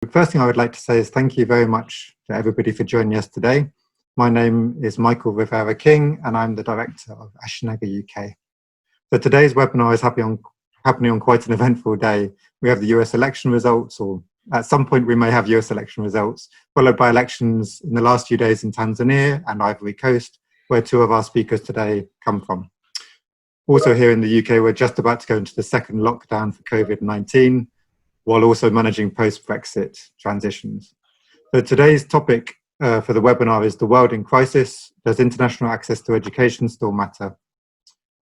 The first thing I would like to say is thank you very much to everybody for joining us today. My name is Michael Rivera King and I'm the director of Ashenaga UK. So today's webinar is happening on quite an eventful day. We have the US election results, or at some point we may have US election results, followed by elections in the last few days in Tanzania and Ivory Coast, where two of our speakers today come from. Also here in the UK, we're just about to go into the second lockdown for COVID-19, while also managing post-Brexit transitions. So today's topic for the webinar is The World in Crisis, Does International Access to Education Still Matter?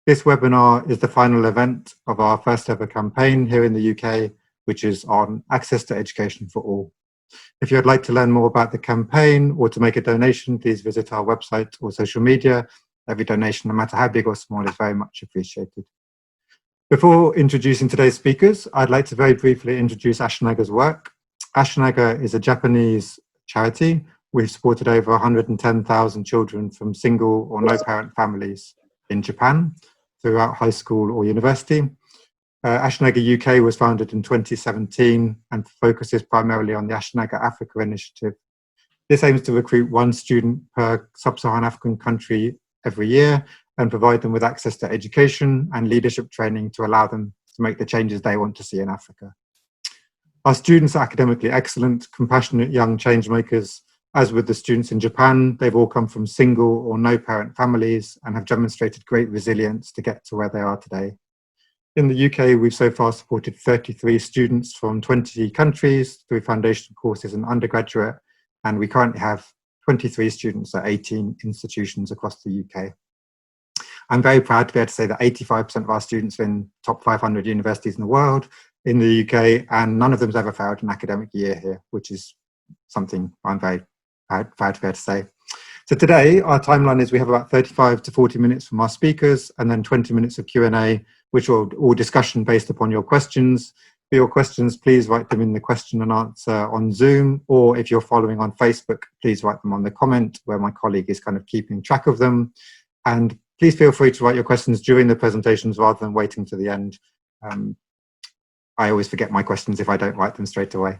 This webinar is the final event of our first ever campaign here in the UK, which is on access to education for all. If you'd like to learn more about the campaign or to make a donation, please visit our website or social media. Every donation, no matter how big or small, is very much appreciated. Before introducing today's speakers, I'd like to very briefly introduce Ashenaga's work. Ashenaga is a Japanese charity. We've supported over 110,000 children from single or no parent families in Japan throughout high school or university. Ashenaga UK was founded in 2017 and focuses primarily on the Ashenaga Africa initiative. This aims to recruit one student per sub-Saharan African country every year and provide them with access to education and leadership training to allow them to make the changes they want to see in Africa. Our students are academically excellent, compassionate young change makers. As with the students in Japan, they've all come from single or no parent families and have demonstrated great resilience to get to where they are today. In the UK, we've so far supported 33 students from 20 countries through foundational courses and undergraduate, and we currently have 23 students at 18 institutions across the UK. I'm very proud to be able to say that 85% of our students are in top 500 universities in the world in the UK, and none of them has ever failed an academic year here, which is something I'm very proud to be able to say. So today, our timeline is we have about 35 to 40 minutes from our speakers and then 20 minutes of Q&A, which are all discussion based upon your questions. For your questions, please write them in the question and answer on Zoom, or if you're following on Facebook, please write them on the comment where my colleague is kind of keeping track of them. And please feel free to write your questions during the presentations rather than waiting to the end. I always forget my questions if I don't write them straight away.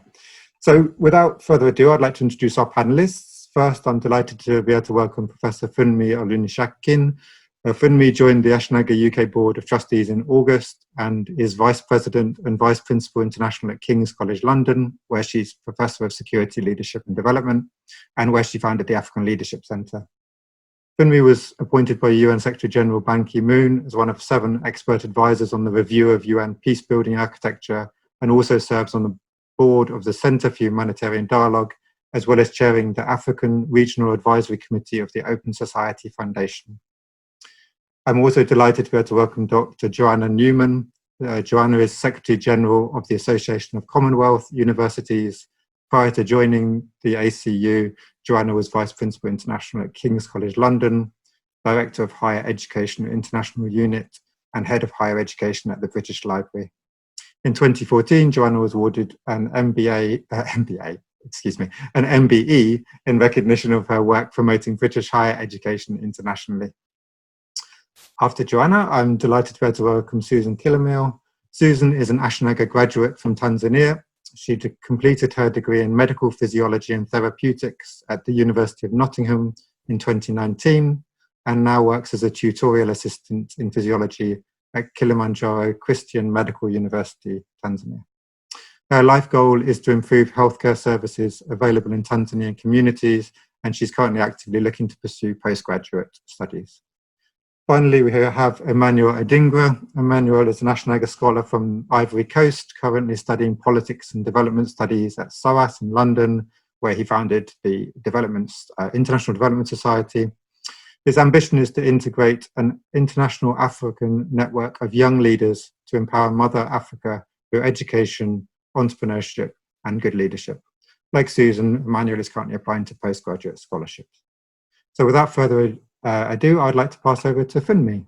So without further ado, I'd like to introduce our panelists. First, I'm delighted to be able to welcome Professor Funmi Olunishakin. Funmi joined the Ashenaga UK Board of Trustees in August and is Vice President and Vice Principal International at King's College London, where she's Professor of Security, Leadership and Development, and where she founded the African Leadership Centre. Funmi was appointed by UN Secretary General Ban Ki-moon as one of 7 expert advisors on the review of UN peacebuilding architecture, and also serves on the board of the Centre for Humanitarian Dialogue, as well as chairing the African Regional Advisory Committee of the Open Society Foundation. I'm also delighted to be able to welcome Dr. Joanna Newman. Joanna is Secretary General of the Association of Commonwealth Universities. Prior to joining the ACU, Joanna was Vice Principal International at King's College London, Director of Higher Education International Unit, and Head of Higher Education at the British Library. In 2014, Joanna was awarded an MBE in recognition of her work promoting British higher education internationally. After Joanna, I'm delighted to be able to welcome Susan Killamil. Susan is an Ashenaga graduate from Tanzania. She completed her degree in medical physiology and therapeutics at the University of Nottingham in 2019, and now works as a tutorial assistant in physiology at Kilimanjaro Christian Medical University, Tanzania. Her life goal is to improve healthcare services available in Tanzanian communities, and she's currently actively looking to pursue postgraduate studies. Finally, we have Emmanuel Adingra. Emmanuel is an Ashenaga scholar from Ivory Coast, currently studying politics and development studies at SOAS in London, where he founded the International Development Society. His ambition is to integrate an international African network of young leaders to empower Mother Africa through education, entrepreneurship, and good leadership. Like Susan, Emmanuel is currently applying to postgraduate scholarships. So without further ado, I'd like to pass over to Funmi.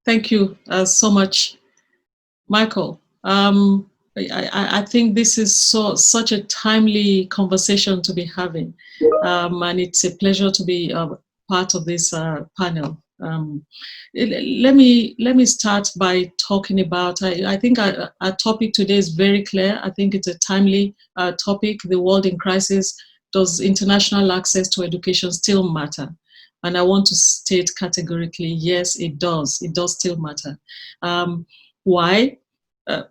Thank you so much, Michael. I think this is such a timely conversation to be having, and it's a pleasure to be part of this panel Let me start by talking about. I think our topic today is very clear. I think it's a timely topic. The world in crisis. Does international access to education still matter? And I want to state categorically, yes, it does. It does still matter. Why?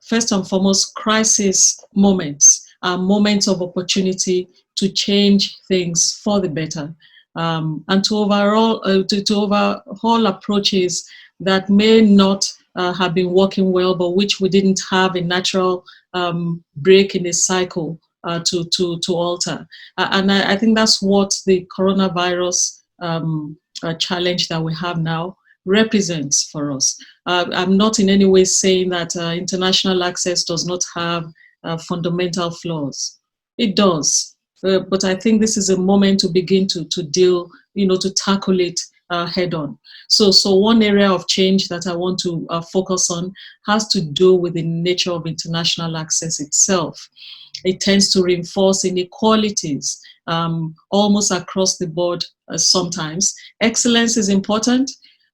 First and foremost, crisis moments are moments of opportunity to change things for the better. And to overhaul approaches that may not have been working well, but which we didn't have a natural break in the cycle to alter. And I think that's what the coronavirus challenge that we have now represents for us. I'm not in any way saying that international access does not have fundamental flaws. It does. But I think this is a moment to begin to deal, to tackle it head on. So one area of change that I want to focus on has to do with the nature of international access itself. It tends to reinforce inequalities almost across the board sometimes. Excellence is important,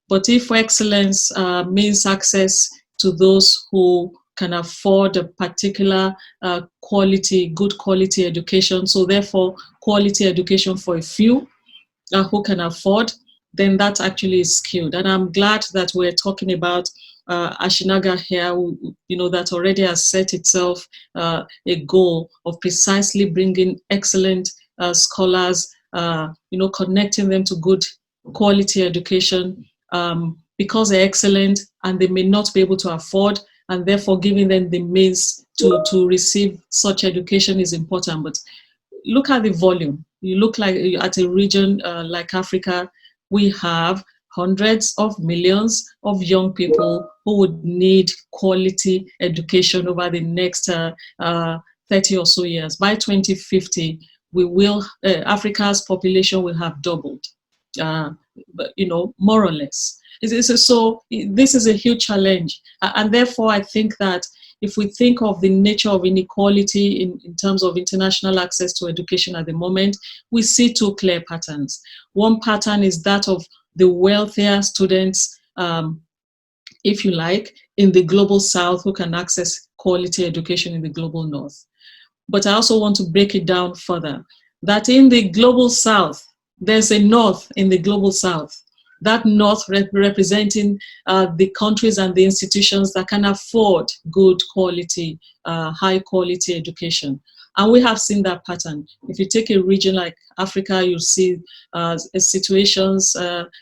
but if excellence means access to those who can afford a particular good quality education, so therefore quality education for a few who can afford, then that actually is skewed. And I'm glad that we're talking about Ashinaga here, that already has set itself a goal of precisely bringing excellent scholars, connecting them to good quality education because they're excellent and they may not be able to afford, and therefore giving them the means to receive such education is important. But look at the volume. You look like at a region like Africa, we have hundreds of millions of young people who would need quality education over the next 30 or so years. By 2050, Africa's population will have doubled, more or less. So this is a huge challenge. And therefore, I think that if we think of the nature of inequality in terms of international access to education at the moment, we see two clear patterns. One pattern is that of the wealthier students, if you like, in the global south who can access quality education in the global north. But I also want to break it down further, that in the global south, there's a north in the global south. That north representing the countries and the institutions that can afford good quality, high quality education. And we have seen that pattern. If you take a region like Africa, you'll see situations,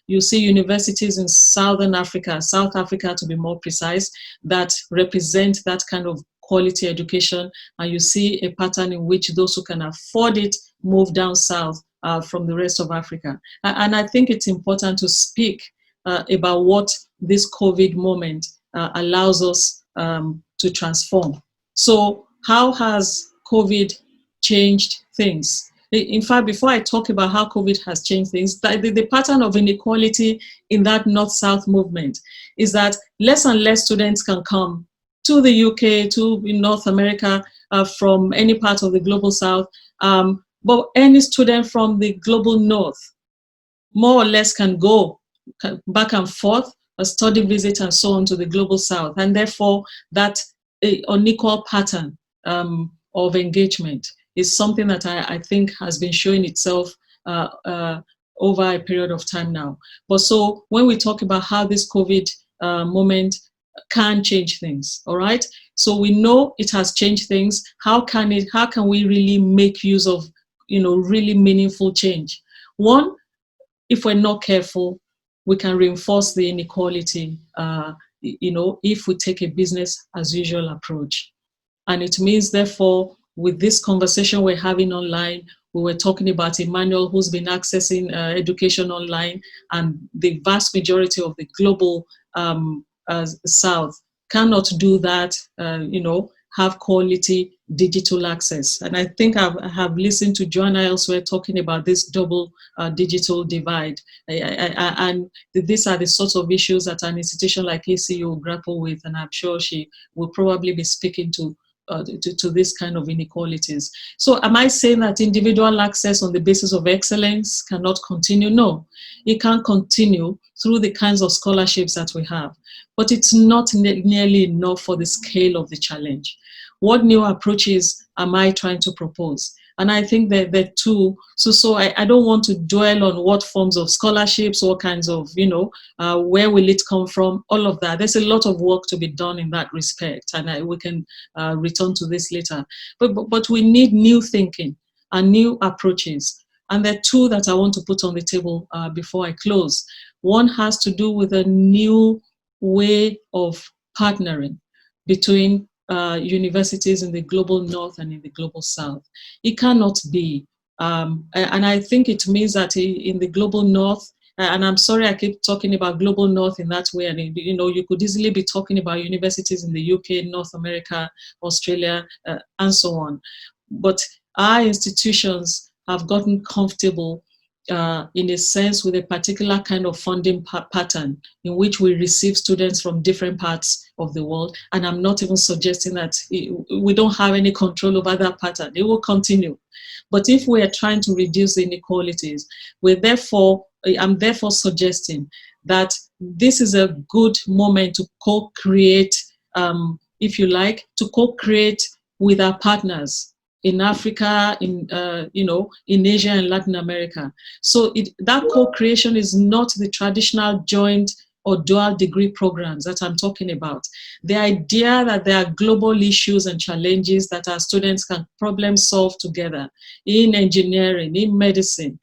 you see universities in Southern Africa, South Africa to be more precise, that represent that kind of quality education. And you see a pattern in which those who can afford it move down south from the rest of Africa. And I think it's important to speak about what this COVID moment allows us to transform. So how has COVID changed things? In fact, before I talk about how COVID has changed things, the pattern of inequality in that North-South movement is that less and less students can come to the UK, to North America, from any part of the global South. But any student from the global north, more or less, can go back and forth, a study visit and so on to the global south. And therefore, that unequal pattern of engagement is something that I think has been showing itself over a period of time now. But so when we talk about how this COVID moment can change things, all right? So we know it has changed things. How can we really make use of really meaningful change? One, if we're not careful, we can reinforce the inequality, if we take a business as usual approach. And it means, therefore, with this conversation we're having online, we were talking about Emmanuel, who's been accessing education online, and the vast majority of the global South cannot do that, have quality digital access. And I think I have listened to Joanna elsewhere talking about this double digital divide. And these are the sorts of issues that an institution like ACU will grapple with, and I'm sure she will probably be speaking to to this kind of inequalities. So am I saying that individual access on the basis of excellence cannot continue? No, it can continue through the kinds of scholarships that we have, but it's not nearly enough for the scale of the challenge. What new approaches am I trying to propose? And I think that the two, so I don't want to dwell on what forms of scholarships, what kinds of, where will it come from, all of that. There's a lot of work to be done in that respect, and we can return to this later. But we need new thinking and new approaches. And there are two that I want to put on the table before I close. One has to do with a new way of partnering between universities in the global north and in the global south. It cannot be. And I think it means that in the global north, and I'm sorry I keep talking about global north in that way, and you could easily be talking about universities in the UK, North America, Australia, and so on. But our institutions have gotten comfortable in a sense with a particular kind of funding pattern in which we receive students from different parts of the world. And I'm not even suggesting that we don't have any control over that pattern. It will continue. But if we are trying to reduce the inequalities, I'm therefore suggesting that this is a good moment to co-create, if you like, to co-create with our partners in Africa, in Asia and Latin America. So that co-creation is not the traditional joint or dual degree programs that I'm talking about. The idea that there are global issues and challenges that our students can problem solve together in engineering, in medicine,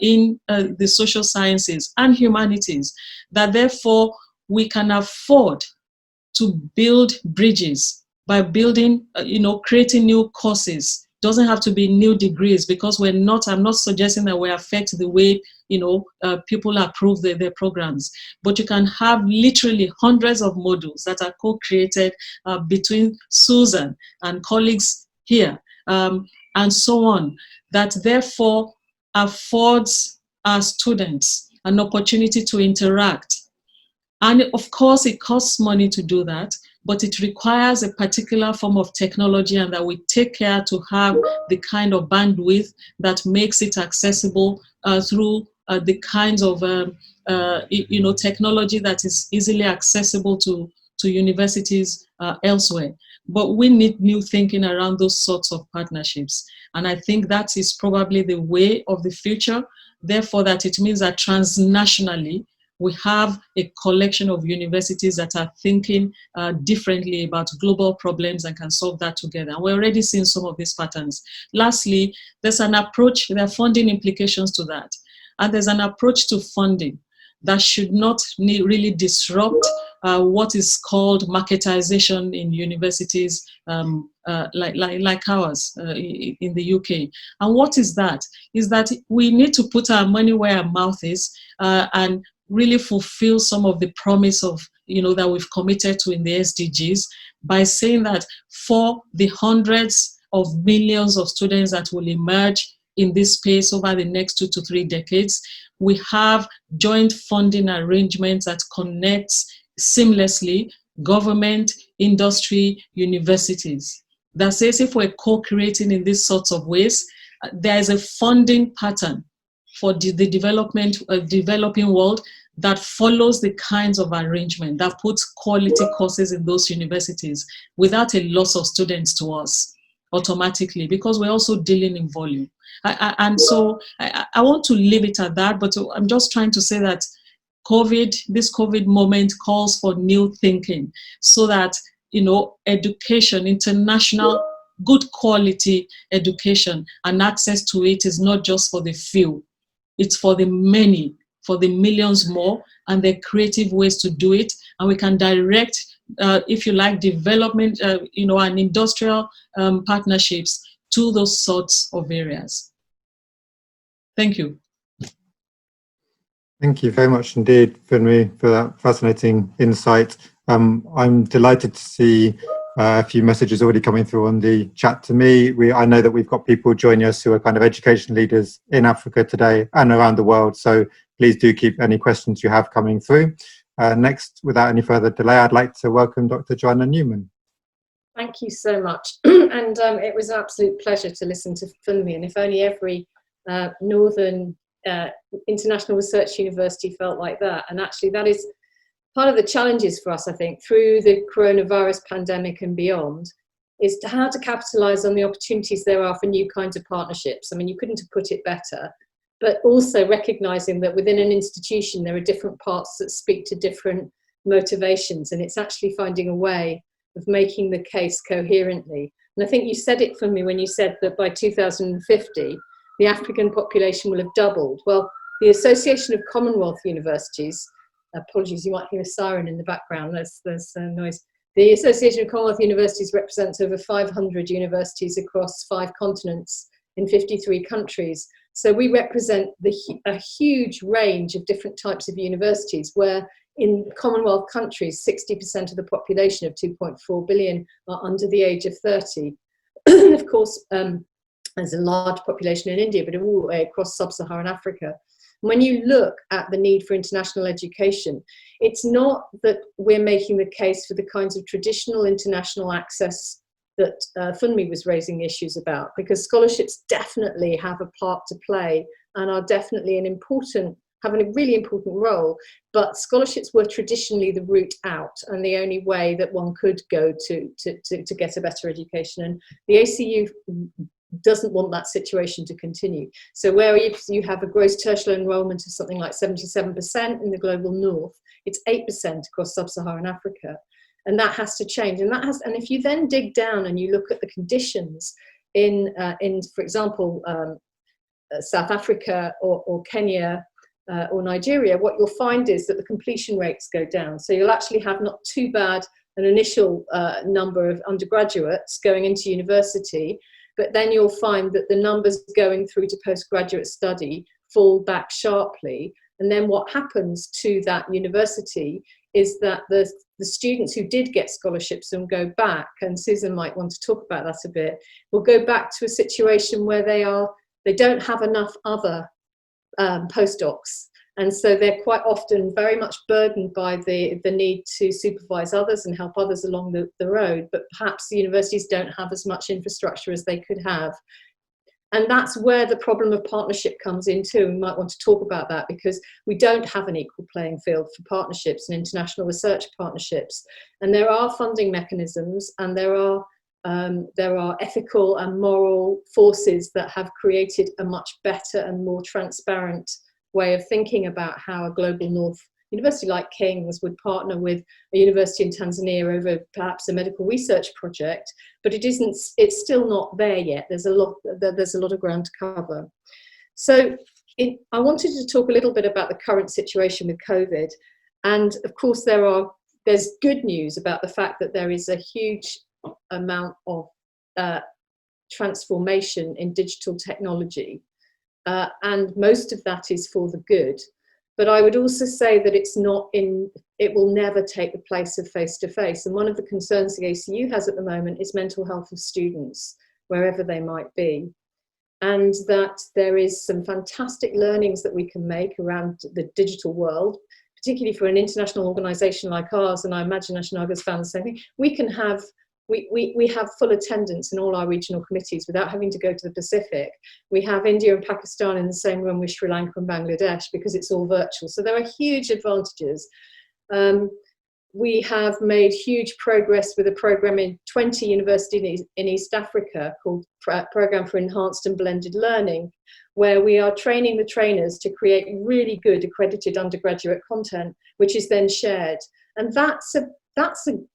in the social sciences and humanities, that therefore we can afford to build bridges by building, creating new courses. Doesn't have to be new degrees, because I'm not suggesting that we affect the way, people approve their programs. But you can have literally hundreds of modules that are co-created between Susan and colleagues here, and so on, that therefore affords our students an opportunity to interact. And of course, it costs money to do that, but it requires a particular form of technology, and that we take care to have the kind of bandwidth that makes it accessible through the kinds of technology that is easily accessible to universities elsewhere. But we need new thinking around those sorts of partnerships. And I think that is probably the way of the future. Therefore, that it means that transnationally, we have a collection of universities that are thinking differently about global problems and can solve that together. And we're already seeing some of these patterns. Lastly, there's an approach, there are funding implications to that. And there's an approach to funding that should not really disrupt what is called marketization in universities like ours in the UK. And what is that? Is that we need to put our money where our mouth is and really fulfill some of the promise of, that we've committed to in the SDGs by saying that for the hundreds of millions of students that will emerge in this space over the next 2 to 3 decades, we have joint funding arrangements that connects seamlessly government, industry, universities. That says if we're co-creating in these sorts of ways, there is a funding pattern for the development of developing world that follows the kinds of arrangement that puts quality courses in those universities without a loss of students to us automatically, because we're also dealing in volume. And so I want to leave it at that, but I'm just trying to say that this COVID moment calls for new thinking so that, education, international, good quality education and access to it is not just for the few. It's for the many, for the millions more, and there are creative ways to do it. And we can direct, if you like, development, and industrial partnerships to those sorts of areas. Thank you. Thank you very much indeed, Funmi, for that fascinating insight. I'm delighted to see a few messages already coming through on the chat to me. I know that we've got people joining us who are kind of education leaders in Africa today and around the world. So please do keep any questions you have coming through. Next, without any further delay, I'd like to welcome Dr. Joanna Newman. Thank you so much. And it was an absolute pleasure to listen to Funmi. And if only every Northern international research university felt like that. And actually that is part of the challenges for us, I think, through the coronavirus pandemic and beyond, is how to capitalize on the opportunities there are for new kinds of partnerships. I mean, you couldn't have put it better, but also recognizing that within an institution, there are different parts that speak to different motivations. And it's actually finding a way of making the case coherently. And I think you said it for me when you said that by 2050, the African population will have doubled. Well, the Association of Commonwealth Universities, apologies, you might hear a siren in the background, there's noise. The Association of Commonwealth Universities represents over 500 universities across 5 continents in 53 countries. So we represent a huge range of different types of universities, where in Commonwealth countries, 60% of the population of 2.4 billion are under the age of 30. Of course, there's a large population in India, but all the way across sub-Saharan Africa. When you look at the need for international education, it's not that we're making the case for the kinds of traditional international access that Funmi was raising issues about, because scholarships definitely have a part to play and are definitely having a really important role, but scholarships were traditionally the route out and the only way that one could go to get a better education. And the ACU doesn't want that situation to continue. So where you have a gross tertiary enrollment of something like 77% in the global north, it's 8% across sub-Saharan Africa. And that has to change. And if you then dig down and you look at the conditions in for example, South Africa or Kenya or Nigeria, what you'll find is that the completion rates go down. So you'll actually have not too bad an initial number of undergraduates going into university, but then you'll find that the numbers going through to postgraduate study fall back sharply. And then what happens to that university is that the students who did get scholarships and go back, and Susan might want to talk about that a bit, will go back to a situation where they don't have enough other postdocs. And so they're quite often very much burdened by the need to supervise others and help others along the road, but perhaps the universities don't have as much infrastructure as they could have. And that's where the problem of partnership comes in too. We might want to talk about that, because we don't have an equal playing field for partnerships and international research partnerships. And there are funding mechanisms, and there are ethical and moral forces that have created a much better and more transparent way of thinking about how a global north university like King's would partner with a university in Tanzania over perhaps a medical research project, but it's still not there yet. There's a lot of ground to cover. So I wanted to talk a little bit about the current situation with COVID. And of course there's good news about the fact that there is a huge amount of transformation in digital technology. And most of that is for the good. But I would also say that it will never take the place of face-to-face. And one of the concerns the ACU has at the moment is mental health of students, wherever they might be. And that there is some fantastic learnings that we can make around the digital world, particularly for an international organization like ours, and I imagine Ashnaga's found the same thing. We have full attendance in all our regional committees without having to go to the Pacific. We have India and Pakistan in the same room with Sri Lanka and Bangladesh, because it's all virtual. So there are huge advantages. We have made huge progress with a program in 20 universities in East Africa called Program for Enhanced and Blended Learning, where we are training the trainers to create really good accredited undergraduate content, which is then shared. And that's a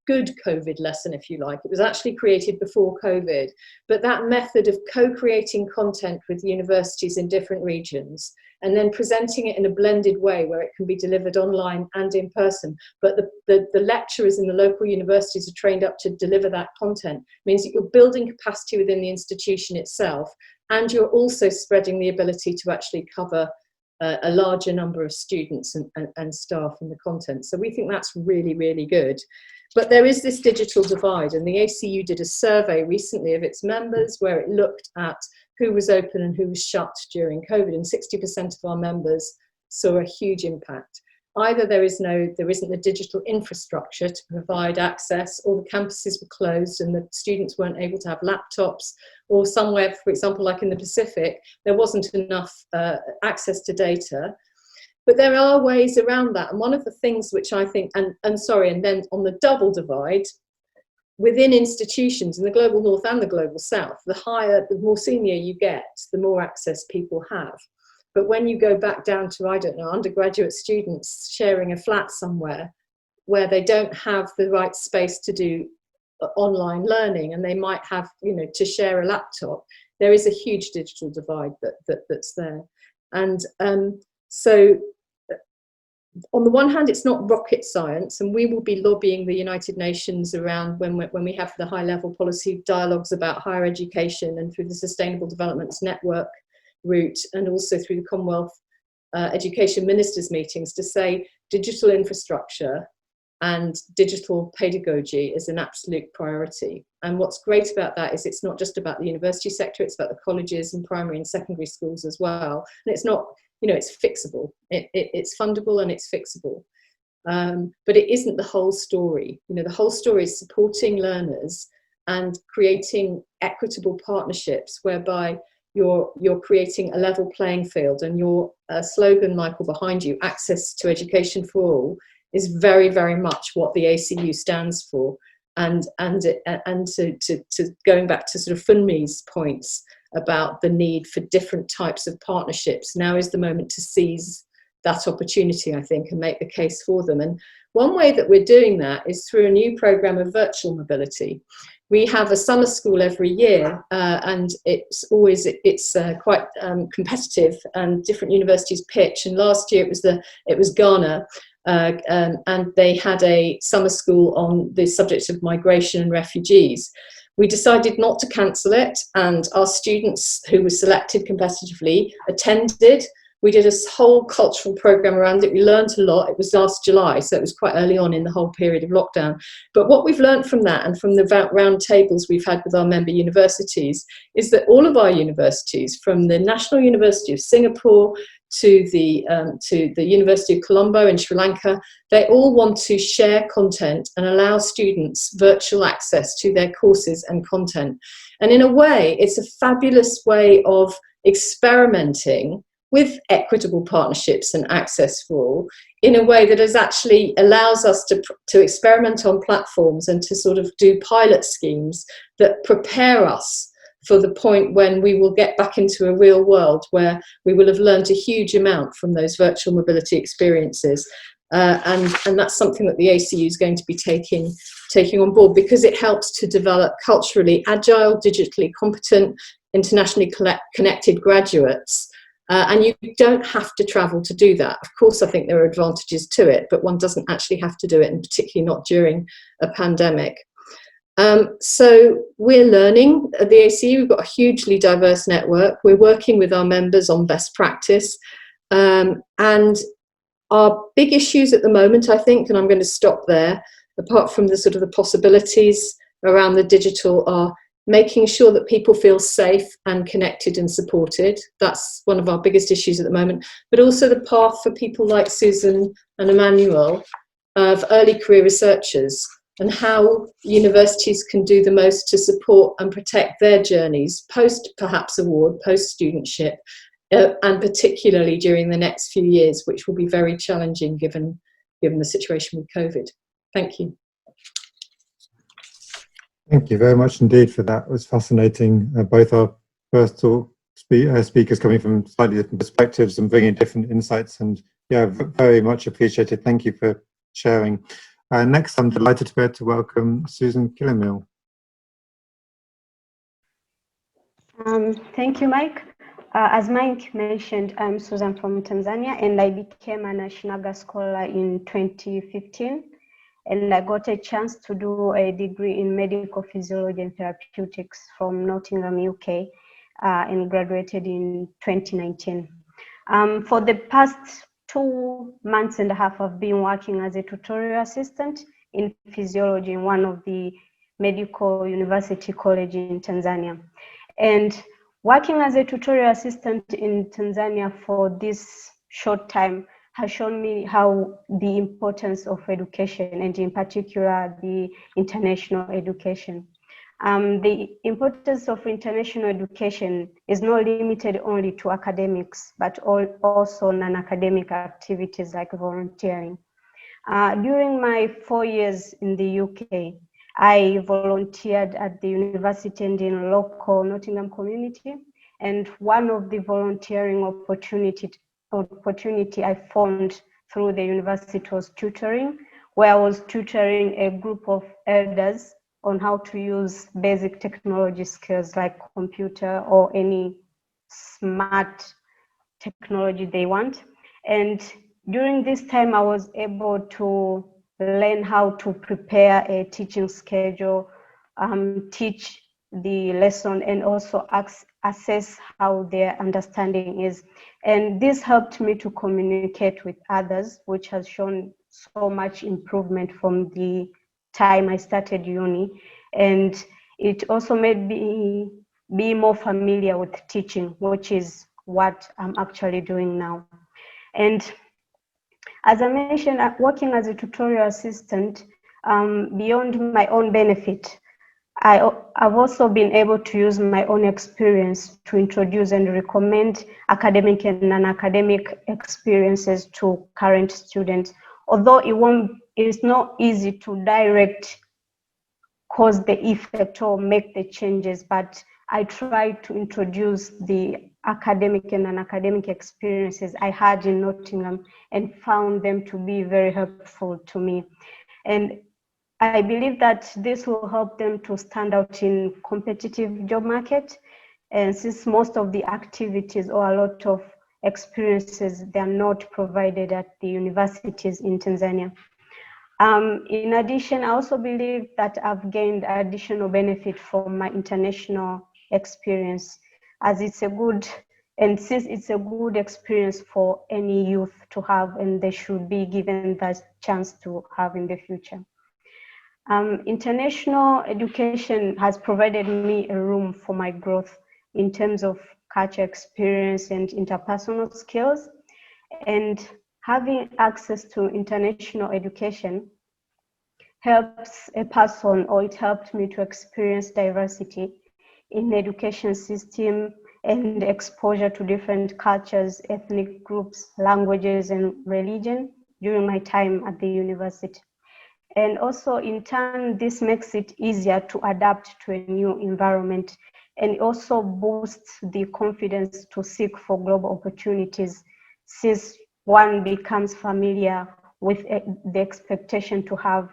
good COVID lesson, if you like. It was actually created before COVID, but that method of co-creating content with universities in different regions and then presenting it in a blended way where it can be delivered online and in person, but the lecturers in the local universities are trained up to deliver that content, means that you're building capacity within the institution itself, and you're also spreading the ability to actually cover a larger number of students and staff in the content. So we think that's really, really good. But there is this digital divide, and the ACU did a survey recently of its members where it looked at who was open and who was shut during COVID, and 60% of our members saw a huge impact. either there isn't the digital infrastructure to provide access, or the campuses were closed and the students weren't able to have laptops, or somewhere, for example, like in the Pacific, there wasn't enough access to data. But there are ways around that. And one of the things which I think, and then on the double divide, within institutions in the global north and the global south, the more senior you get, the more access people have. But when you go back down to, I don't know, undergraduate students sharing a flat somewhere where they don't have the right space to do online learning, and they might have, to share a laptop, there is a huge digital divide that's there. And so on the one hand, it's not rocket science, and we will be lobbying the United Nations around when we have the high-level policy dialogues about higher education, and through the Sustainable Development Network route, and also through the Commonwealth Education Ministers meetings, to say digital infrastructure and digital pedagogy is an absolute priority. And what's great about that is it's not just about the university sector, it's about the colleges and primary and secondary schools as well. And it's not, it's fixable. It's fundable and it's fixable. But it isn't the whole story. The whole story is supporting learners and creating equitable partnerships whereby you're creating a level playing field. And your slogan, Michael, behind you, access to education for all, is very, very much what the ACU stands for. And to going back to sort of Funmi's points about the need for different types of partnerships, now is the moment to seize that opportunity, I think, and make the case for them. And one way that we're doing that is through a new program of virtual mobility. We have a summer school every year, and it's quite competitive, and different universities pitch. And last year it was Ghana, and they had a summer school on the subject of migration and refugees. We decided not to cancel it, and our students who were selected competitively attended. We did a whole cultural program around it. We learned a lot. It was last July, so it was quite early on in the whole period of lockdown. But what we've learned from that, and from the round tables we've had with our member universities, is that all of our universities, from the National University of Singapore to the University of Colombo in Sri Lanka, they all want to share content and allow students virtual access to their courses and content. And in a way, it's a fabulous way of experimenting with equitable partnerships and access for all, in a way that actually allows us to experiment on platforms and to sort of do pilot schemes that prepare us for the point when we will get back into a real world where we will have learned a huge amount from those virtual mobility experiences. And that's something that the ACU is going to be taking on board, because it helps to develop culturally agile, digitally competent, internationally connected graduates. And you don't have to travel to do that. Of course, I think there are advantages to it, but one doesn't actually have to do it, and particularly not during a pandemic. So we're learning at the ACU. We've got a hugely diverse network. We're working with our members on best practice. And our big issues at the moment, I think, and I'm going to stop there, apart from the sort of the possibilities around the digital, are making sure that people feel safe and connected and supported. That's one of our biggest issues at the moment. But also the path for people like Susan and Emmanuel, of early career researchers, and how universities can do the most to support and protect their journeys post perhaps award, post studentship, and particularly during the next few years, which will be very challenging given the situation with COVID. Thank you. Thank you very much indeed for that. It was fascinating. Both our first talk speakers coming from slightly different perspectives and bringing different insights, and yeah, very much appreciated. Thank you for sharing. Next, I'm delighted to be able to welcome Susan Killamil. Thank you, Mike. As Mike mentioned, I'm Susan from Tanzania, and I became an Ashinaga scholar in 2015. And I got a chance to do a degree in medical physiology and therapeutics from Nottingham, UK, and graduated in 2019. For the past 2 months and a half, I've been working as a tutorial assistant in physiology in one of the medical university college in Tanzania. And working as a tutorial assistant in Tanzania for this short time has shown me how the importance of education, and in particular the international education. The importance of international education is not limited only to academics, but also non-academic activities like volunteering. During my 4 years in the UK, I volunteered at the university and in local Nottingham community. And one of the volunteering opportunity I found through the university was tutoring, where I was tutoring a group of elders on how to use basic technology skills like computer or any smart technology they want. And during this time, I was able to learn how to prepare a teaching schedule, teach the lesson, and also assess how their understanding is. And this helped me to communicate with others, which has shown so much improvement from the time I started uni. And it also made me be more familiar with teaching, which is what I'm actually doing now. And as I mentioned, working as a tutorial assistant, beyond my own benefit, I've also been able to use my own experience to introduce and recommend academic and non-academic experiences to current students. Although it's not easy to direct cause the effect or make the changes, but I tried to introduce the academic and non-academic experiences I had in Nottingham and found them to be very helpful to me. And I believe that this will help them to stand out in competitive job market. And since most of the activities or a lot of experiences, they are not provided at the universities in Tanzania. In addition, I also believe that I've gained additional benefit from my international experience, as it's a good, and since it's a good experience for any youth to have, and they should be given that chance to have in the future. International education has provided me a room for my growth in terms of culture experience and interpersonal skills. And having access to international education helps a person, or it helped me to experience diversity in the education system and exposure to different cultures, ethnic groups, languages, and religion during my time at the university. And also, in turn, this makes it easier to adapt to a new environment, and it also boosts the confidence to seek for global opportunities, since one becomes familiar with the expectation to have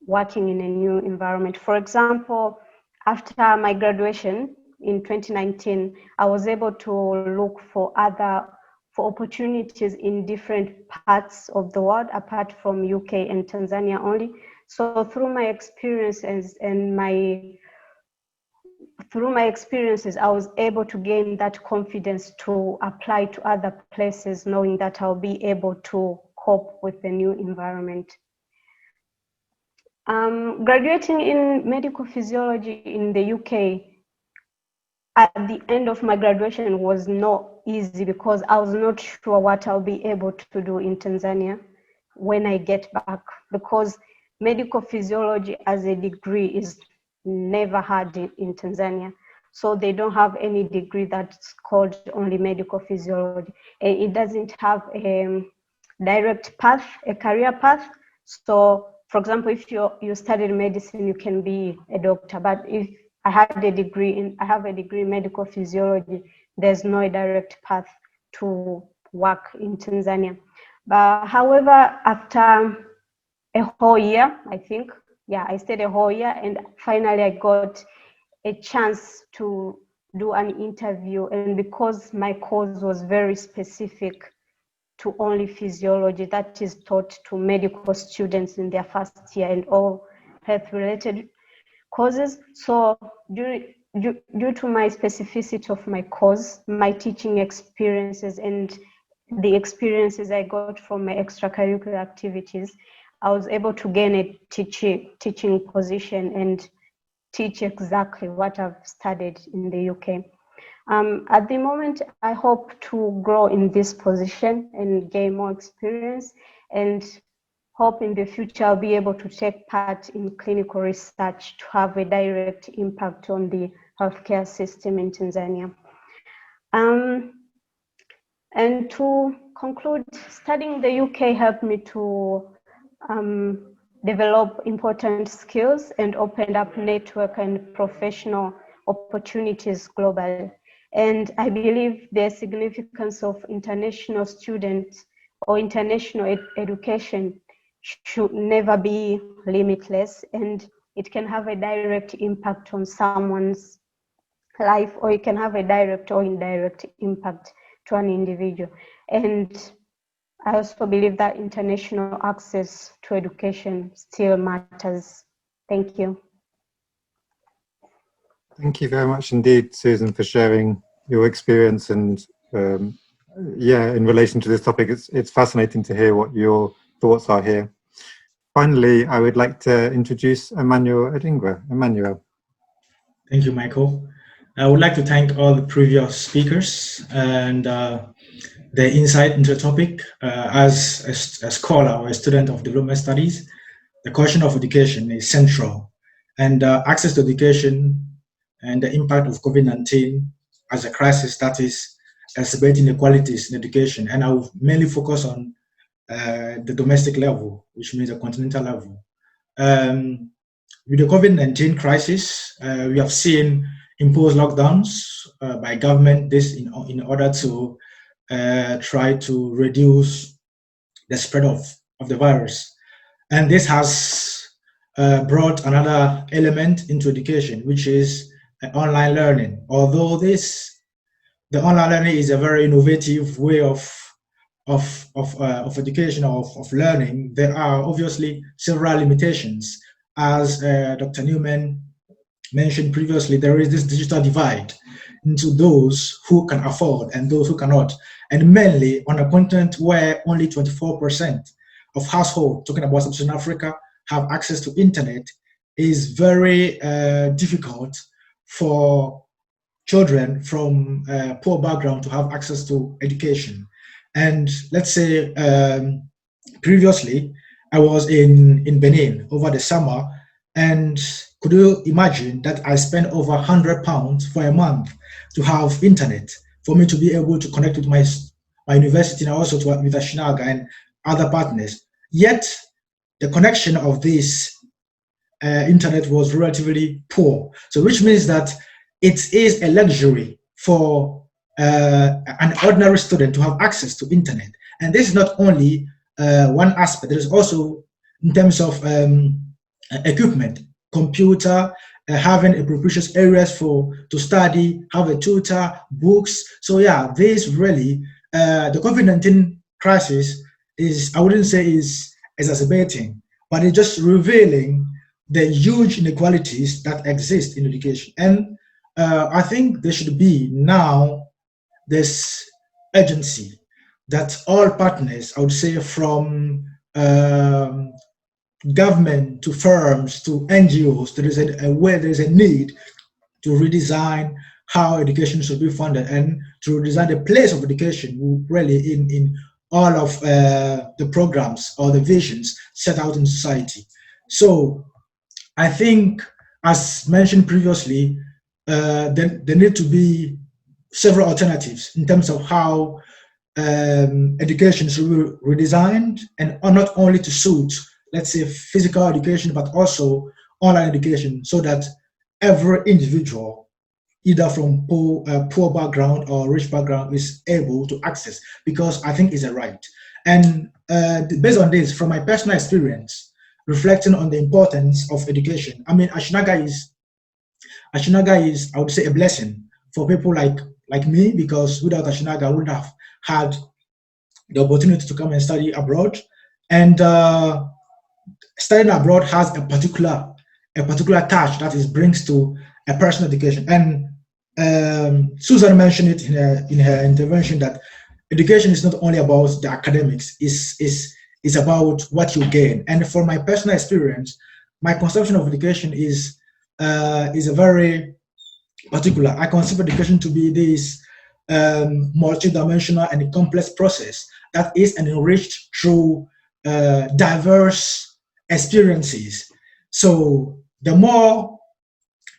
working in a new environment. For example, after my graduation in 2019, I was able to look for opportunities in different parts of the world apart from UK and Tanzania only. So through my experiences, I was able to gain that confidence to apply to other places, knowing that I'll be able to cope with the new environment. Graduating in medical physiology in the UK at the end of my graduation was not easy, because I was not sure what I'll be able to do in Tanzania when I get back, because medical physiology as a degree is never had in Tanzania. So they don't have any degree that's called only medical physiology. And it doesn't have a direct path, a career path. So for example, if you studied medicine, you can be a doctor. But if I have a degree in medical physiology, there's no direct path to work in Tanzania. But however, after a whole year, I stayed a whole year, and finally I got a chance to do an interview. And because my course was very specific to only physiology, that is taught to medical students in their first year and all health-related courses. So due to my specificity of my course, my teaching experiences, and the experiences I got from my extracurricular activities, I was able to gain a teaching position and teach exactly what I've studied in the UK. At the moment, I hope to grow in this position and gain more experience, and hope in the future I'll be able to take part in clinical research to have a direct impact on the healthcare system in Tanzania. And to conclude, studying the UK helped me to develop important skills and opened up network and professional opportunities globally. And I believe the significance of international students or international education should never be limitless, and it can have a direct impact on someone's life, or it can have a direct or indirect impact to an individual. And I also believe that international access to education still matters. Thank you. Thank you very much indeed, Susan, for sharing your experience. And yeah, in relation to this topic, it's fascinating to hear what your thoughts are here. Finally, I would like to introduce Emmanuel Edingra. Emmanuel. Thank you, Michael. I would like to thank all the previous speakers and their insight into the topic. As a scholar or a student of development studies, the question of education is central, and access to education and the impact of COVID-19 as a crisis that is exacerbating inequalities in education. And I will mainly focus on the domestic level, which means the continental level. With the COVID-19 crisis, we have seen imposed lockdowns by government, this in order to try to reduce the spread of the virus. And this has brought another element into education, which is online learning. Although the online learning is a very innovative way of education, of learning, there are obviously several limitations. As Dr. Newman mentioned previously, there is this digital divide into those who can afford and those who cannot. And mainly on a continent where only 24% of households, talking about Sub-Saharan Africa, have access to internet, is very difficult for children from poor background to have access to education. And let's say previously, I was in Benin over the summer, and could you imagine that I spent over £100 for a month to have internet for me to be able to connect with my university and also with Ashinaga and other partners. Yet the connection of this internet was relatively poor. So which means that it is a luxury for an ordinary student to have access to internet. And this is not only one aspect, there is also in terms of equipment, computer, having appropriate areas to study, have a tutor, books. So yeah, this really, the COVID-19 crisis is, I wouldn't say is exacerbating, but it's just revealing the huge inequalities that exist in education. And I think there should be now this urgency that all partners, I would say from government to firms to NGOs, there is a need to redesign how education should be funded and to redesign the place of education really in all of the programs or the visions set out in society. So I think, as mentioned previously, there need to be several alternatives in terms of how education should be redesigned, and not only to suit, let's say, physical education, but also online education, so that every individual, either from poor background or rich background, is able to access, because I think it's a right. And based on this, from my personal experience, reflecting on the importance of education, I mean, Ashinaga is, I would say, a blessing for people like me, because without Ashinaga, I wouldn't have had the opportunity to come and study abroad. And studying abroad has a particular touch that it brings to a personal education. And Susan mentioned it in her intervention, that education is not only about the academics, it's about what you gain. And from my personal experience, my conception of education is a very particular, I consider education to be this multidimensional and complex process that is enriched through diverse experiences. So the more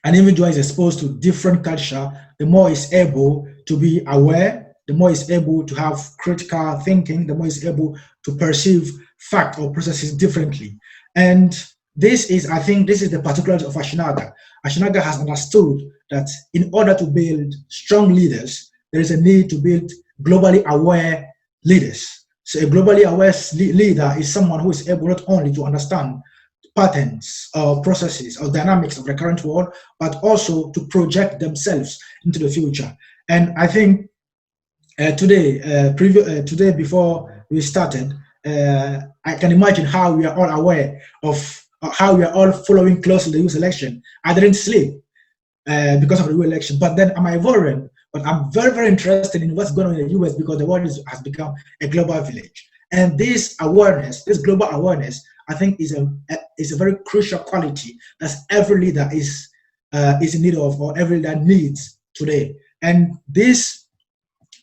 an individual is exposed to different culture, the more is able to be aware, the more is able to have critical thinking, the more is able to perceive fact or processes differently. And this is, I think, this is the particularity of Ashinaga. Ashinaga has understood that in order to build strong leaders, there is a need to build globally aware leaders. So a globally aware leader is someone who is able not only to understand patterns or processes or dynamics of the current world, but also to project themselves into the future. And I think today before we started, I can imagine how we are all aware of how we are all following closely the US election. I didn't sleep because of the US election, but then I'm Ivorian, but I'm very, very interested in what's going on in the US because the world has become a global village. And this awareness, this global awareness, I think is a very crucial quality that every leader is in need of, or every leader needs today. And this,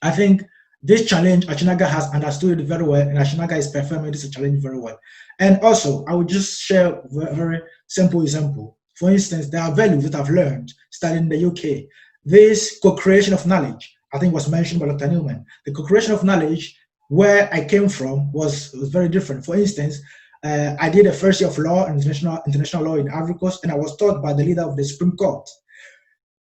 I think, this challenge, Ashinaga has understood it very well, and Ashinaga is performing this challenge very well. And also, I would just share a very simple example. For instance, there are values that I've learned studying in the UK. This co-creation of knowledge, I think, was mentioned by Dr. Newman. The co-creation of knowledge, where I came from, was very different. For instance, I did a first year of law and international law in Ivory Coast, and I was taught by the leader of the Supreme Court,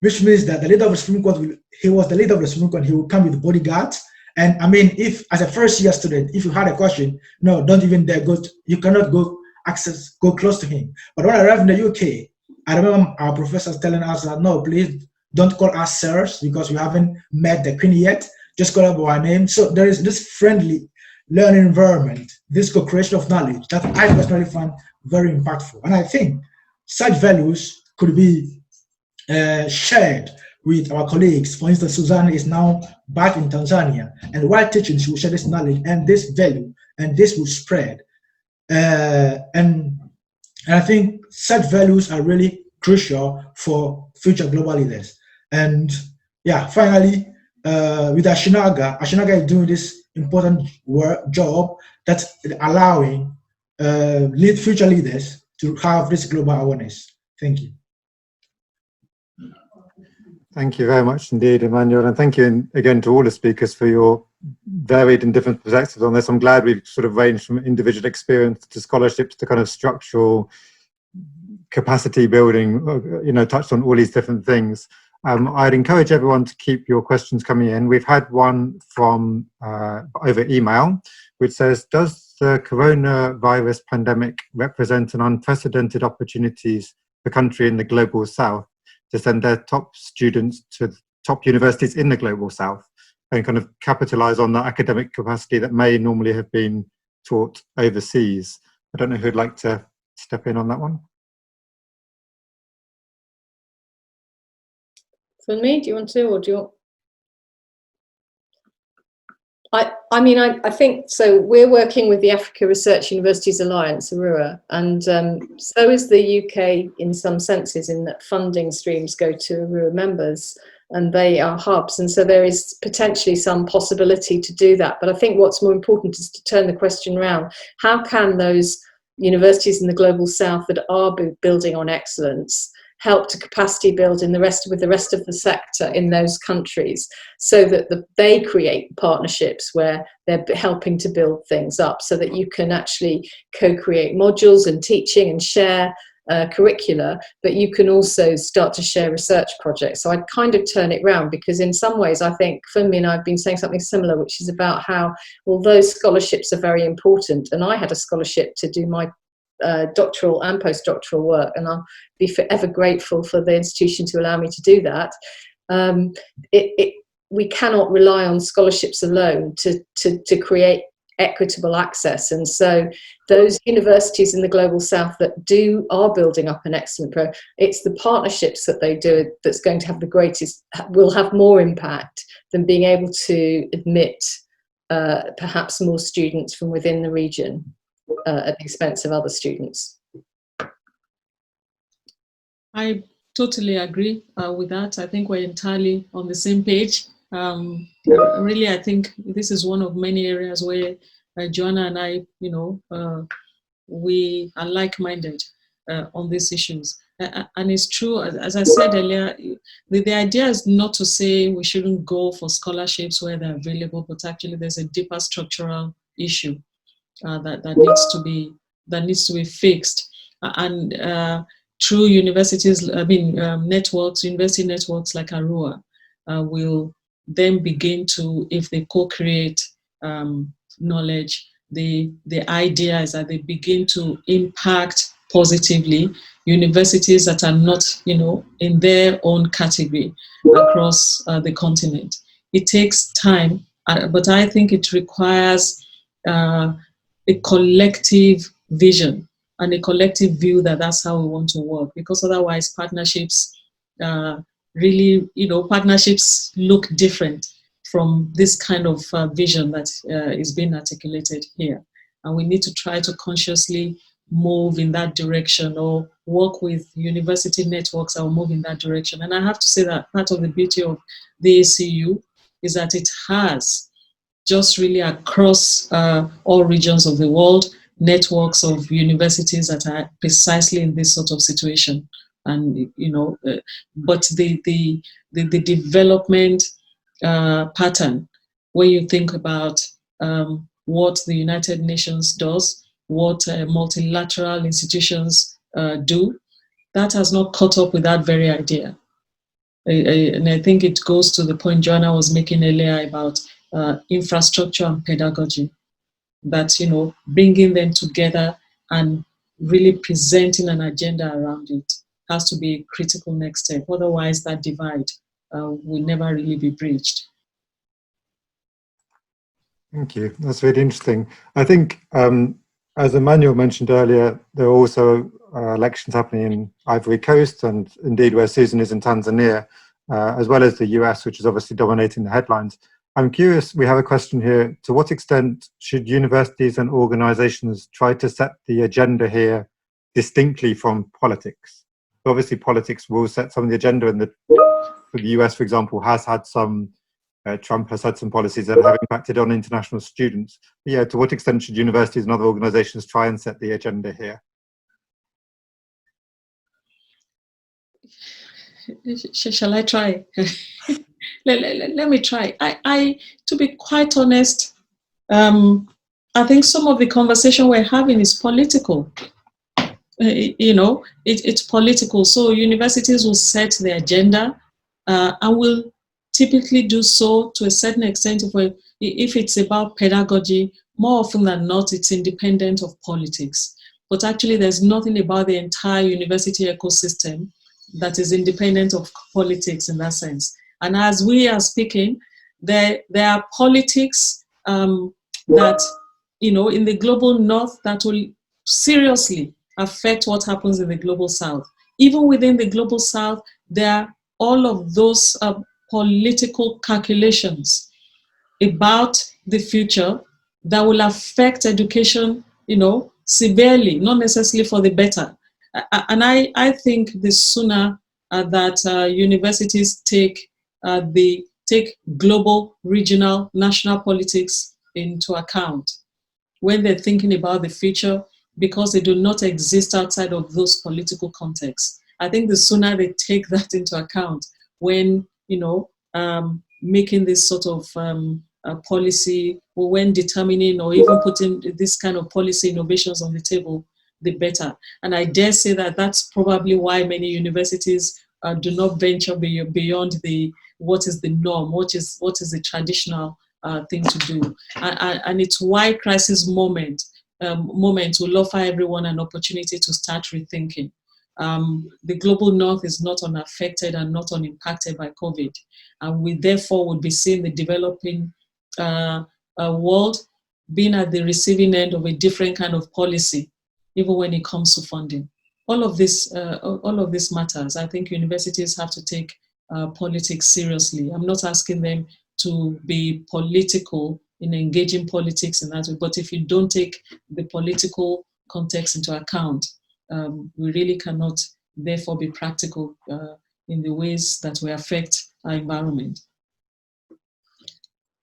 which means that the leader of the Supreme Court, he was the leader of the Supreme Court, he would come with bodyguards. And I mean, if as a first year student, if you had a question, no, don't even dare you cannot go close to him. But when I arrived in the UK, I remember our professors telling us that, no, please don't call us sirs because we haven't met the Queen yet, just call us by our name. So there is this friendly learning environment, this co-creation of knowledge that I personally find very impactful. And I think such values could be shared with our colleagues. For instance, Susanna is now back in Tanzania, and while teaching, she will share this knowledge and this value, and this will spread. And I think such values are really crucial for future global leaders. And yeah, finally, with Ashinaga is doing this important job that's allowing future leaders to have this global awareness. Thank you. Thank you very much indeed, Emmanuel, and thank you again to all the speakers for your varied and different perspectives on this. I'm glad we've sort of ranged from individual experience to scholarships to kind of structural capacity building, touched on all these different things. I'd encourage everyone to keep your questions coming in. We've had one from over email, which says, does the coronavirus pandemic represent an unprecedented opportunities for country in the global south to send their top students to top universities in the global south and kind of capitalize on the academic capacity that may normally have been taught overseas? I don't know who'd like to step in on that one. For me, do you want to, or do you want? I think so. We're working with the Africa Research Universities Alliance, ARUA, and so is the UK in some senses, in that funding streams go to ARUA members and they are hubs. And so there is potentially some possibility to do that. But I think what's more important is to turn the question around. How can those universities in the global south that are building on excellence help to capacity build with the rest of the sector in those countries, so that they create partnerships where they're helping to build things up, so that you can actually co-create modules and teaching and share curricula, but you can also start to share research projects. So I'd kind of turn it round, because in some ways I think Funmi and I have been saying something similar, which is about how, although scholarships are very important, and I had a scholarship to do my doctoral and postdoctoral work, and I'll be forever grateful for the institution to allow me to do that. We cannot rely on scholarships alone to create equitable access, and so those universities in the global south that are building up an excellent program, it's the partnerships that they do that's going to have the greatest, will have more impact than being able to admit perhaps more students from within the region at the expense of other students. I Totally agree with that. I think we're entirely on the same page. Really, I think this is one of many areas where Joanna and I, we are like-minded on these issues. And it's true, as I said earlier, the idea is not to say we shouldn't go for scholarships where they're available, but actually there's a deeper structural issue that needs to be fixed. And through universities, university networks like Arua will then begin to, if they co-create knowledge, the idea is that they begin to impact positively universities that are not, in their own category across the continent. It takes time, but I think it requires a collective vision and a collective view that that's how we want to work, because otherwise partnerships partnerships look different from this kind of vision that is being articulated here. And we need to try to consciously move in that direction, or work with university networks that will move in that direction. And I have to say that part of the beauty of the ACU is that it has just really across all regions of the world, networks of universities that are precisely in this sort of situation. And, but the development pattern, when you think about what the United Nations does, what multilateral institutions do, that has not caught up with that very idea. And I think it goes to the point Joanna was making earlier about infrastructure and pedagogy, that, bringing them together and really presenting an agenda around it has to be a critical next step. Otherwise, that divide will never really be bridged. Thank you. That's really interesting. I think, as Emmanuel mentioned earlier, there are also elections happening in Ivory Coast, and indeed where Susan is in Tanzania, as well as the US, which is obviously dominating the headlines. I'm curious, we have a question here. To what extent should universities and organizations try to set the agenda here distinctly from politics? Obviously, politics will set some of the agenda, and for the US, for example, has had some, Trump has had some policies that have impacted on international students. But yeah, to what extent should universities and other organizations try and set the agenda here? Shall I try? Let me try. I to be quite honest, I think some of the conversation we're having is political. It's political. So universities will set the agenda and will typically do so to a certain extent. If it's about pedagogy, more often than not, it's independent of politics. But actually, there's nothing about the entire university ecosystem that is independent of politics in that sense. And as we are speaking, there are politics that, in the global north that will seriously affect what happens in the global south. Even within the global south, there are all of those political calculations about the future that will affect education, severely, not necessarily for the better. And I think the sooner that universities take global, regional, national politics into account when they're thinking about the future, because they do not exist outside of those political contexts. I think the sooner they take that into account when, making this sort of policy, or when determining or even putting this kind of policy innovations on the table, the better. And I dare say that that's probably why many universities do not venture beyond what is the norm, what is the traditional thing to do. And it's why crisis moment will offer everyone an opportunity to start rethinking. The global north is not unaffected and not unimpacted by COVID. And we therefore would be seeing the developing world being at the receiving end of a different kind of policy, even when it comes to funding. All of this matters. I think universities have to take politics seriously. I'm not asking them to be political in engaging politics in that way, but if you don't take the political context into account, we really cannot therefore be practical in the ways that will affect our environment.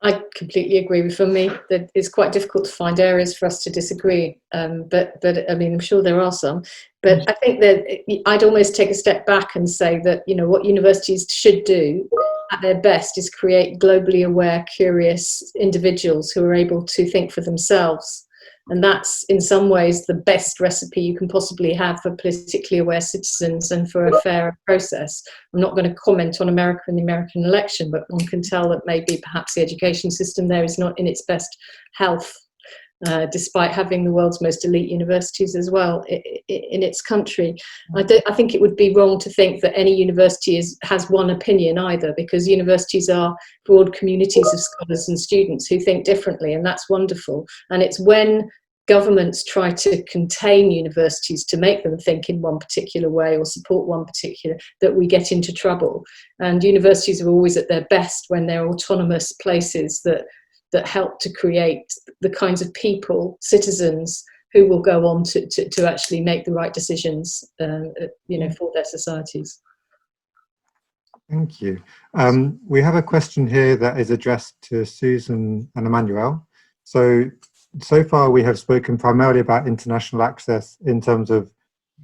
I completely agree with me that it's quite difficult to find areas for us to disagree. But I mean, I'm sure there are some. But I think that I'd almost take a step back and say that, you know, what universities should do at their best is create globally aware, curious individuals who are able to think for themselves. And that's in some ways the best recipe you can possibly have for politically aware citizens and for a fair process. I'm not going to comment on America and the American election, but one can tell that maybe perhaps the education system there is not in its best health, despite having the world's most elite universities as well in its country. I think it would be wrong to think that any university has one opinion either, because universities are broad communities of scholars and students who think differently, and that's wonderful. And it's when governments try to contain universities to make them think in one particular way or support one particular that we get into trouble. And universities are always at their best when they're autonomous places that help to create the kinds of people, citizens, who will go on to actually make the right decisions, you know, for their societies. Thank you. We have a question here that is addressed to Susan and Emmanuel. So far we have spoken primarily about international access in terms of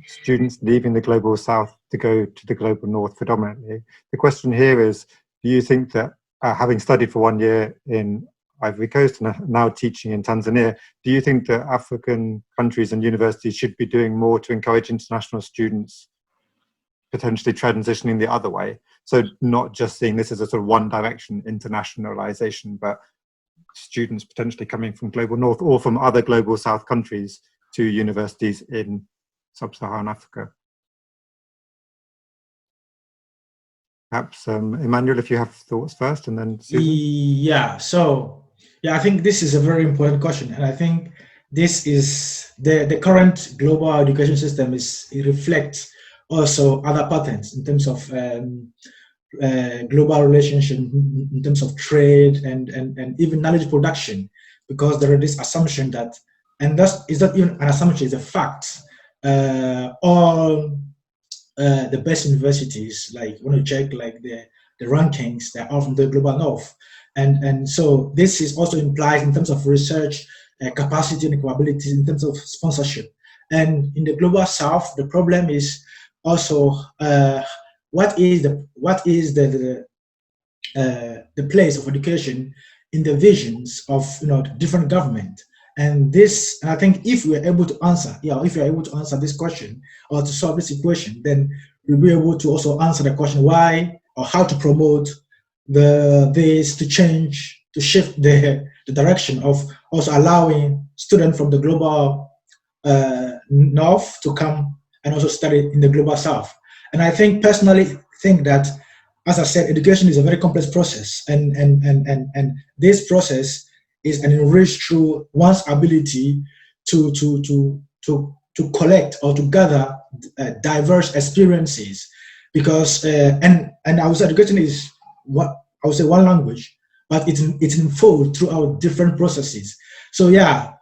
students leaving the global south to go to the global north predominantly. The question here is, do you think that having studied for 1 year in Ivory Coast and now teaching in Tanzania, do you think that African countries and universities should be doing more to encourage international students potentially transitioning the other way? So not just seeing this as a sort of one direction internationalization, but students potentially coming from global north or from other global south countries to universities in sub-Saharan Africa. Perhaps Emmanuel, if you have thoughts first, and then Susan. Yeah, so yeah, I think this is a very important question, and I think this is the current global education system it reflects also other patterns in terms of global relationship, in terms of trade and even knowledge production, because there is this assumption that, and that is not even an assumption, it's a fact, all the best universities, like when you check like the rankings, they're all from the global north, and so this is also implied in terms of research capacity and capabilities, in terms of sponsorship. And in the global south, the problem is also what is the place of education in the visions of different government. And this, and I think if we are able to answer, if you are able to answer this question or to solve this equation, then we'll be able to also answer the question why or how to promote this to change, to shift the direction of also allowing students from the global north to come and also study in the global south. And I think personally think that, as I said, education is a very complex process, and this process is enriched through one's ability to collect or to gather diverse experiences, because and I would say education is what I would say one language, but it's unfolded throughout different processes. So yeah,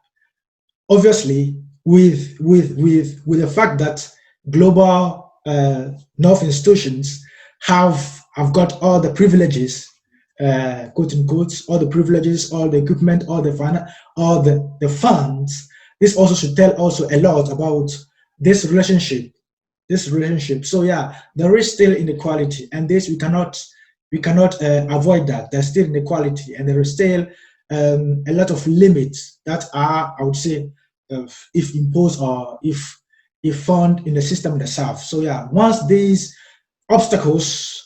obviously with the fact that global North institutions have got all the privileges, quote unquote, all the privileges, all the equipment, all the funds. This also should tell also a lot about this relationship. So yeah, there is still inequality, and this we cannot avoid that. There's still inequality, and there is still a lot of limits that are, I would say, if imposed or if found in the system in the south. So yeah, once these obstacles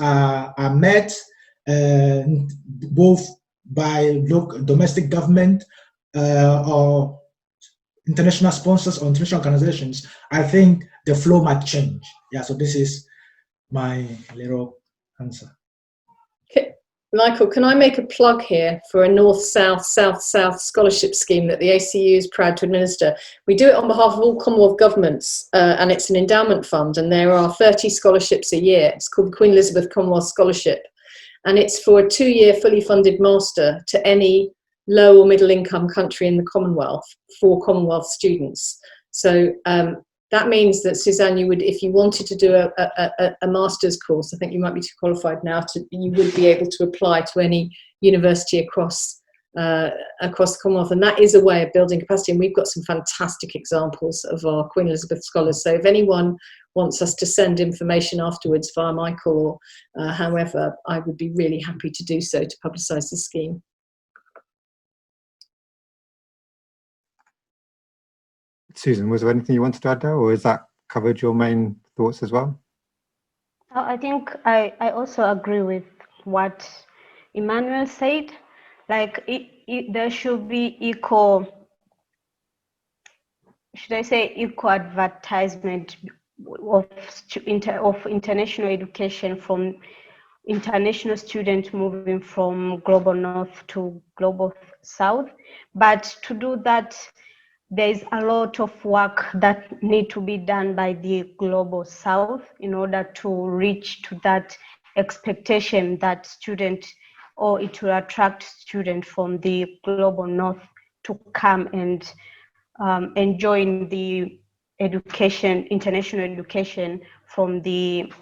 are met, both by domestic government or international sponsors or international organizations, I think the flow might change. Yeah, so this is my little answer. Okay. Michael, can I make a plug here for a North-South, South-South scholarship scheme that the ACU is proud to administer? We do it on behalf of all Commonwealth governments, and it's an endowment fund, and there are 30 scholarships a year. It's called the Queen Elizabeth Commonwealth Scholarship, and it's for a 2-year fully funded master to any low or middle income country in the Commonwealth for Commonwealth students. So that means that, Suzanne, you would, if you wanted to do a master's course, I think you might be too qualified now, you would be able to apply to any university across the Commonwealth, and that is a way of building capacity. And we've got some fantastic examples of our Queen Elizabeth scholars. So if anyone wants us to send information afterwards via Michael or however, I would be really happy to do so to publicise the scheme. Susan, was there anything you wanted to add there, or is that covered your main thoughts as well? I think I also agree with what Emmanuel said. Like there should be equal, should I say, equal advertisement of international education from international students moving from global north to global south. But to do that, there is a lot of work that need to be done by the global south in order to reach to that expectation that student, or it will attract students from the global north to come and enjoy the education, international education from the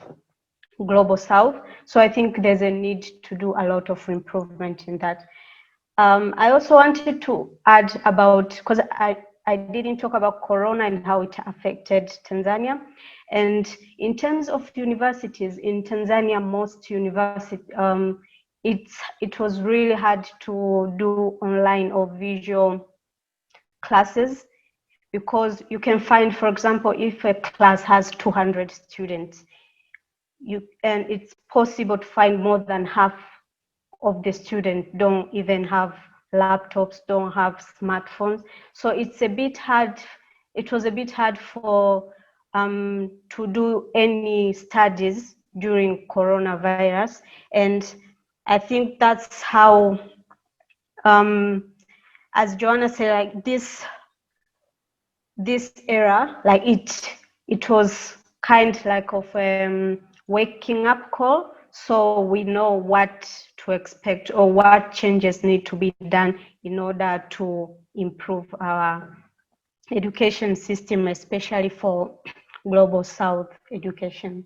global south. So I think there's a need to do a lot of improvement in that. I also wanted to add about, because I didn't talk about Corona and how it affected Tanzania. And in terms of universities in Tanzania, most universities, it was really hard to do online or visual classes, because you can find, for example, if a class has 200 students, and it's possible to find more than half of the students don't even have laptops, don't have smartphones. So it's a bit hard. It was a bit hard for to do any studies during coronavirus, and I think that's how, as Joanna said, like this era, like it was kind like of waking up call, so we know what to expect or what changes need to be done in order to improve our education system, especially for global south education.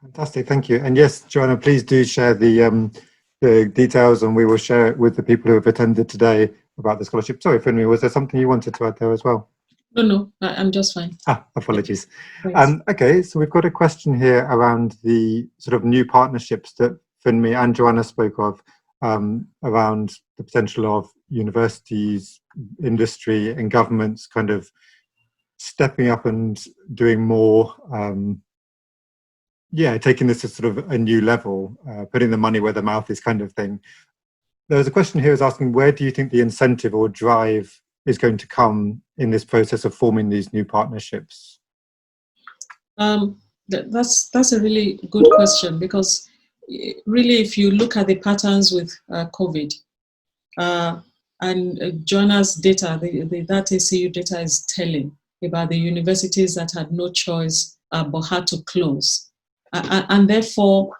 Fantastic, thank you. And yes, Joanna, please do share the details, and we will share it with the people who have attended today about the scholarship. Sorry, Finley, was there something you wanted to add there as well? No, I'm just fine. Apologies. Okay, so we've got a question here around the sort of new partnerships that Finmi and Joanna spoke of, around the potential of universities, industry and governments kind of stepping up and doing more, taking this to sort of a new level, putting the money where the mouth is kind of thing. There's a question here is asking, where do you think the incentive or drive is going to come in this process of forming these new partnerships? That's a really good question, because really, if you look at the patterns with COVID and Joanna's data, that ACU data is telling about the universities that had no choice but had to close. And therefore,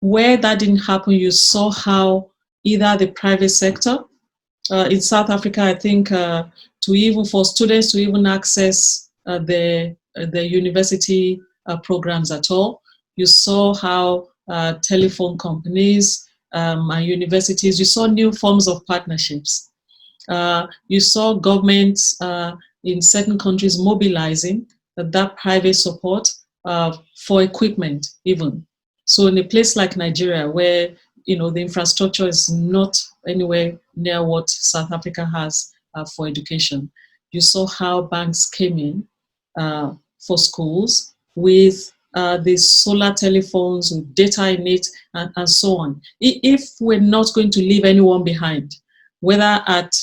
where that didn't happen, you saw how either the private sector, in South Africa, I think for students to even access the university programs at all, you saw how telephone companies and universities, you saw new forms of partnerships. You saw governments in certain countries mobilizing that private support for equipment even. So in a place like Nigeria, where the infrastructure is not anywhere near what South Africa has for education, you saw how banks came in for schools with the solar telephones with data in it and so on. If we're not going to leave anyone behind, whether at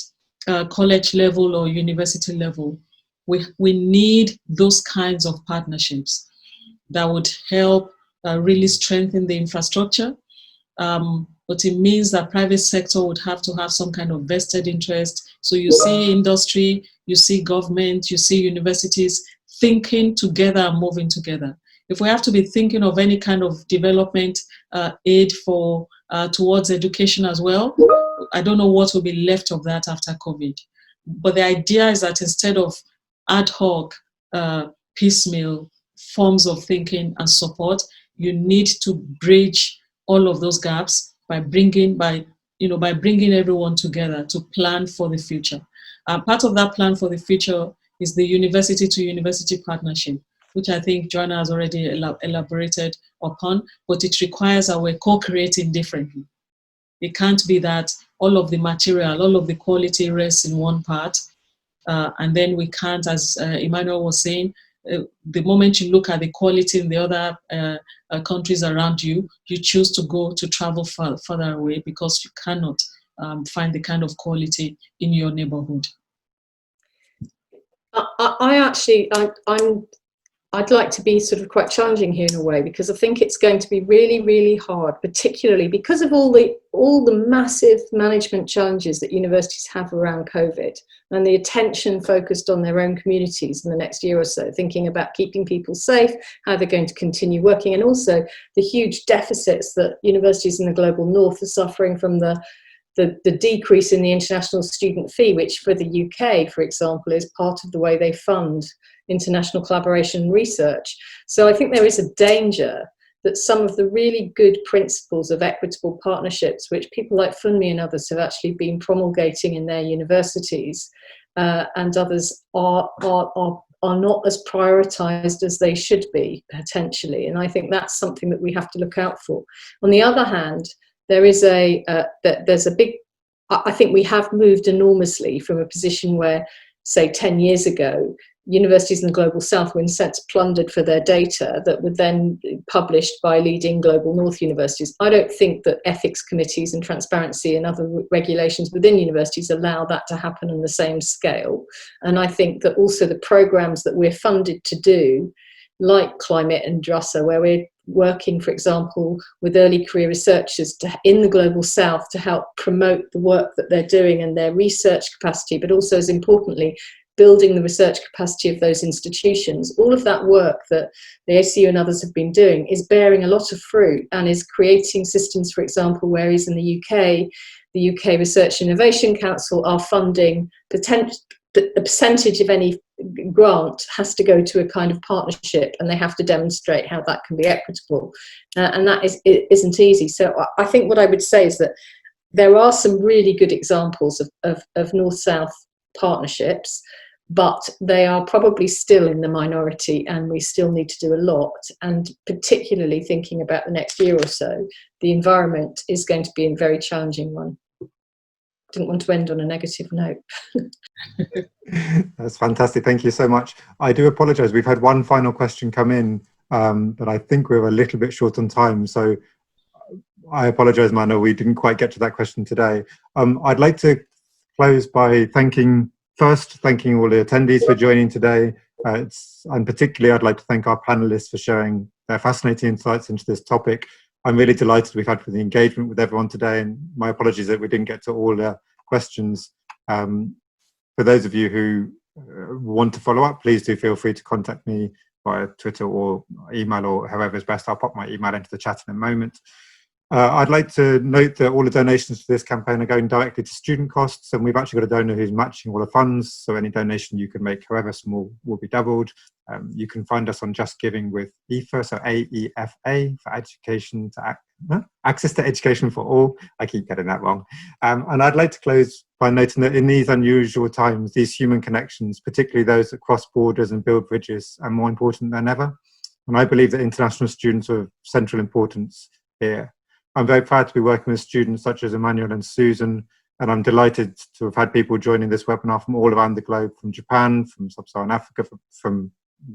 college level or university level, we need those kinds of partnerships that would help really strengthen the infrastructure. But it means that private sector would have to have some kind of vested interest. So you see industry, you see government, you see universities thinking together and moving together. If we have to be thinking of any kind of development aid for towards education as well, I don't know what will be left of that after COVID. But the idea is that instead of ad hoc, piecemeal forms of thinking and support, you need to bridge all of those gaps by bringing everyone together to plan for the future. Part of that plan for the future is the university to university partnership, which I think Joanna has already elaborated upon, but it requires that we're co-creating differently. It can't be that all of the material, all of the quality rests in one part, and then we can't, as Emmanuel was saying, the moment you look at the quality in the other countries around you, you choose to travel further away because you cannot find the kind of quality in your neighborhood. I'd like to be sort of quite challenging here in a way, because I think it's going to be really, really hard, particularly because of all the massive management challenges that universities have around COVID and the attention focused on their own communities in the next year or so, thinking about keeping people safe, how they're going to continue working, and also the huge deficits that universities in the global north are suffering from the decrease in the international student fee, which for the UK, for example, is part of the way they fund international collaboration and research. So I think there is a danger that some of the really good principles of equitable partnerships, which people like Funmi and others have actually been promulgating in their universities, and others are not as prioritised as they should be, potentially. And I think that's something that we have to look out for. On the other hand, there's a big, I think we have moved enormously from a position where, say, 10 years ago, universities in the global south were in a sense plundered for their data that were then published by leading global north universities. I don't think that ethics committees and transparency and other regulations within universities allow that to happen on the same scale. And I think that also the programs that we're funded to do, like Climate and DRUSA, where we're working, for example, with early career researchers in the global south to help promote the work that they're doing and their research capacity, but also, as importantly, building the research capacity of those institutions. All of that work that the ACU and others have been doing is bearing a lot of fruit and is creating systems, for example, whereas in the UK Research Innovation Council are funding the percentage of any grant has to go to a kind of partnership, and they have to demonstrate how that can be equitable, and that isn't easy. So I think what I would say is that there are some really good examples of north-south partnerships, but they are probably still in the minority, and we still need to do a lot. And particularly thinking about the next year or so, the environment is going to be a very challenging one. Didn't want to end on a negative note. That's fantastic. Thank you so much. I do apologize. We've had one final question come in, but I think we're a little bit short on time. So I apologize, Mano. We didn't quite get to that question today. I'd like to close by thanking all the attendees for joining today. And particularly, I'd like to thank our panelists for sharing their fascinating insights into this topic. I'm really delighted we've had for the engagement with everyone today, and my apologies that we didn't get to all the questions. For those of you who want to follow up, please do feel free to contact me via Twitter or email, or however is best. I'll pop my email into the chat in a moment. I'd like to note that all the donations for this campaign are going directly to student costs, and we've actually got a donor who's matching all the funds, so any donation you can make, however small, will be doubled. You can find us on Just Giving with EFA, so AEFA, for education to access to education for all. I keep getting that wrong. And I'd like to close by noting that in these unusual times, these human connections, particularly those that cross borders and build bridges, are more important than ever. And I believe that international students are of central importance here. I'm very proud to be working with students such as Emmanuel and Susan, and I'm delighted to have had people joining this webinar from all around the globe, from Japan, from Sub-Saharan Africa, from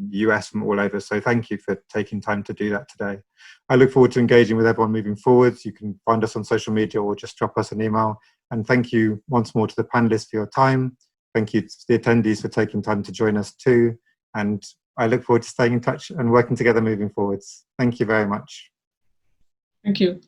the US, from all over. So thank you for taking time to do that today. I look forward to engaging with everyone moving forwards. You can find us on social media or just drop us an email. And thank you once more to the panelists for your time. Thank you to the attendees for taking time to join us too. And I look forward to staying in touch and working together moving forwards. Thank you very much. Thank you.